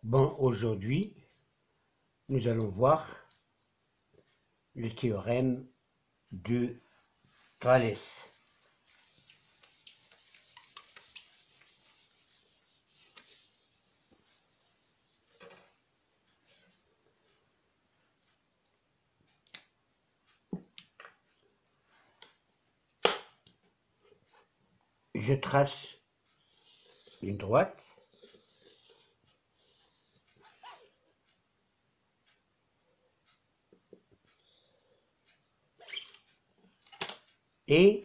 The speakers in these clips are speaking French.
Bon, aujourd'hui, nous allons voir le théorème de Thalès. Je trace une droite et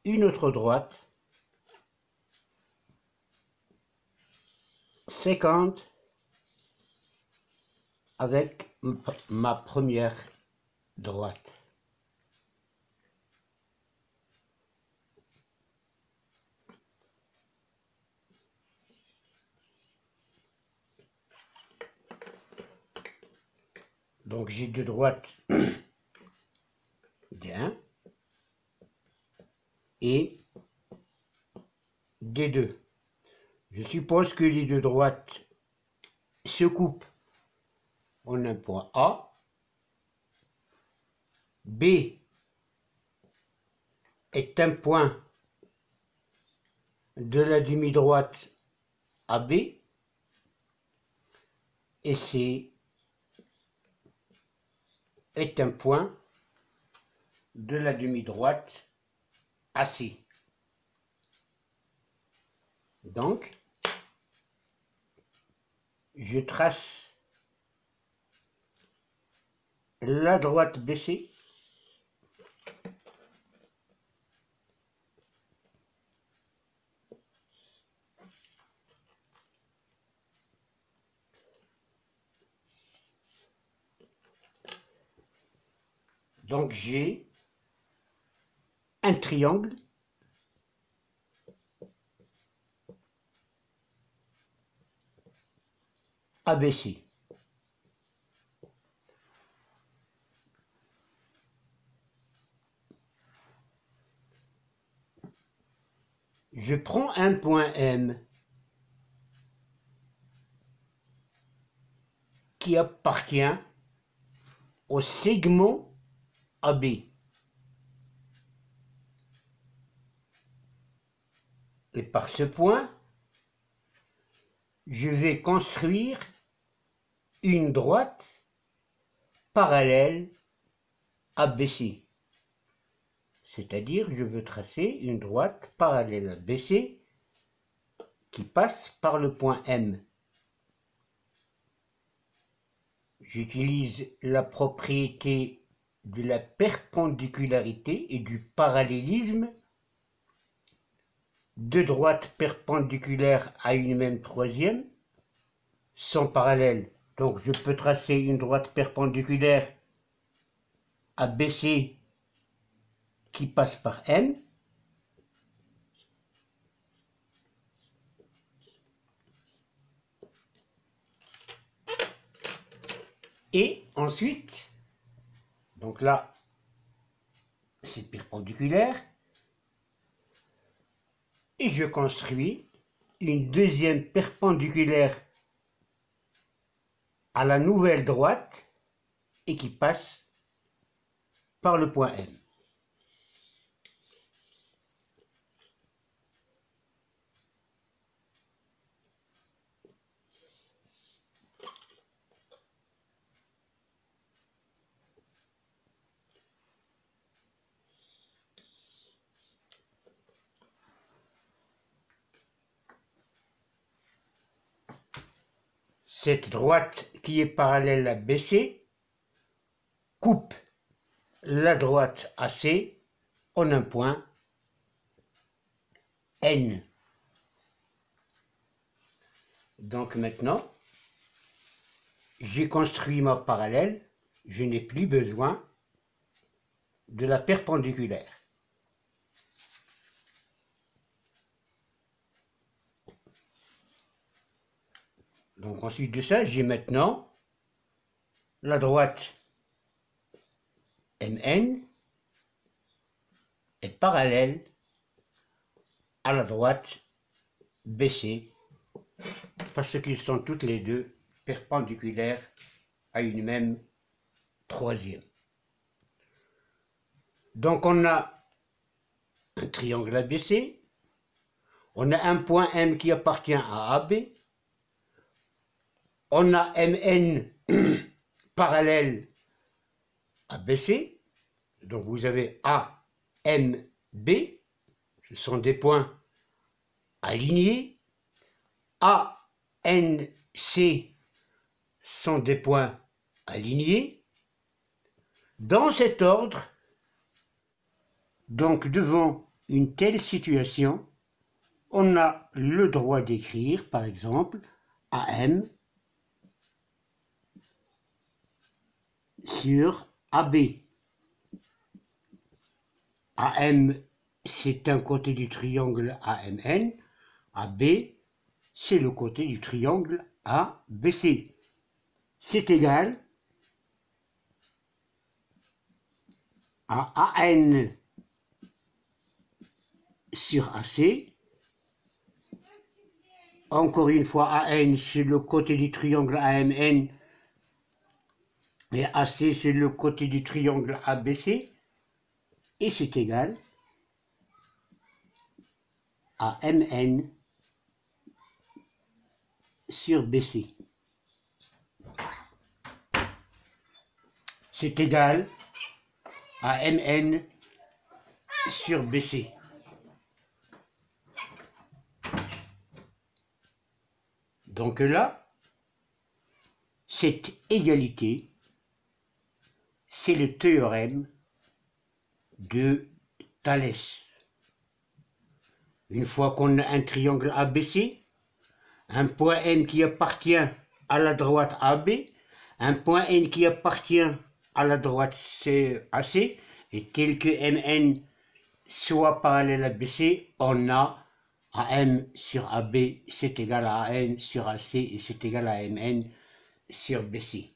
une autre droite séquente avec ma première droite. Donc j'ai deux droites d'1 et d2. Je suppose que les deux droites se coupent en un point A. B est un point de la demi-droite AB et C est un point de la demi-droite AC. Donc, je trace la droite BC donc j'ai un triangle ABC. Je prends un point M qui appartient au segment AB. Et par ce point, je vais construire une droite parallèle à BC. C'est-à-dire, je veux tracer une droite parallèle à BC qui passe par le point M. J'utilise la propriété de la perpendicularité et du parallélisme. Deux droites perpendiculaires à une même troisième sont parallèles. Donc je peux tracer une droite perpendiculaire à BC qui passe par M. Et ensuite, donc là, c'est perpendiculaire. Et je construis une deuxième perpendiculaire à la nouvelle droite et qui passe par le point M. Cette droite qui est parallèle à BC coupe la droite AC en un point N. Donc maintenant, j'ai construit ma parallèle, je n'ai plus besoin de la perpendiculaire. Donc ensuite de ça, j'ai maintenant la droite MN est parallèle à la droite BC parce qu'ils sont toutes les deux perpendiculaires à une même troisième. Donc on a un triangle ABC, on a un point M qui appartient à AB, on a MN parallèle à BC, donc vous avez A, M, B, ce sont des points alignés, A, N, C sont des points alignés. Dans cet ordre, donc devant une telle situation, on a le droit d'écrire, par exemple, AM sur AB. AM, c'est un côté du triangle AMN. AB, c'est le côté du triangle ABC. C'est égal à AN sur AC. Encore une fois, AN, c'est le côté du triangle AMN. Et AC, c'est le côté du triangle ABC. Et c'est égal à MN sur BC. C'est égal à MN sur BC. Donc là, cette égalité, c'est le théorème de Thalès. Une fois qu'on a un triangle ABC, un point N qui appartient à la droite AB, un point N qui appartient à la droite AC, et tel que MN soit parallèle à BC, on a AM sur AB, c'est égal à AN sur AC, et c'est égal à MN sur BC.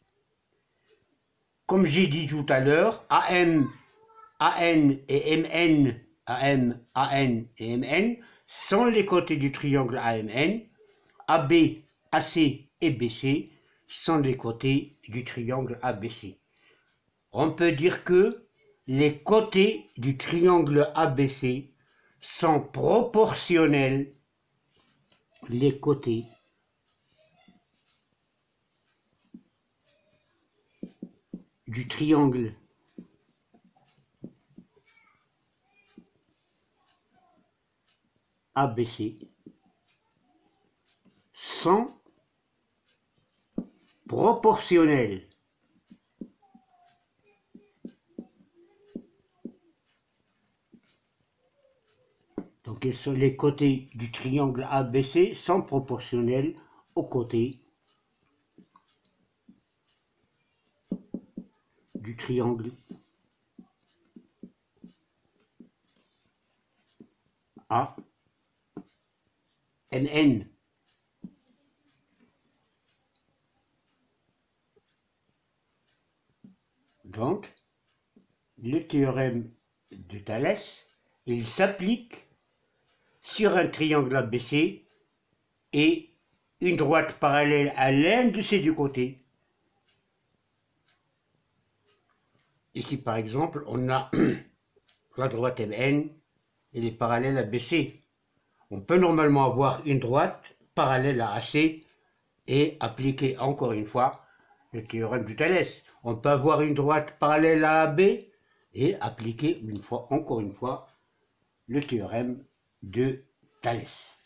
Comme j'ai dit tout à l'heure, AM, AN et MN, AM, AN et MN sont les côtés du triangle AMN. AB, AC et BC sont les côtés du triangle ABC. On peut dire que les côtés du triangle ABC sont proportionnels. Les côtés du triangle ABC sont proportionnels. Donc les côtés du triangle ABC sont proportionnels aux côtés du triangle AMN. Donc, le théorème de Thalès, il s'applique sur un triangle ABC et une droite parallèle à l'un de ces deux côtés. Ici, par exemple, on a la droite MN, elle est parallèle à BC. On peut normalement avoir une droite parallèle à AC et appliquer encore une fois le théorème de Thalès. On peut avoir une droite parallèle à AB et appliquer encore une fois, le théorème de Thalès.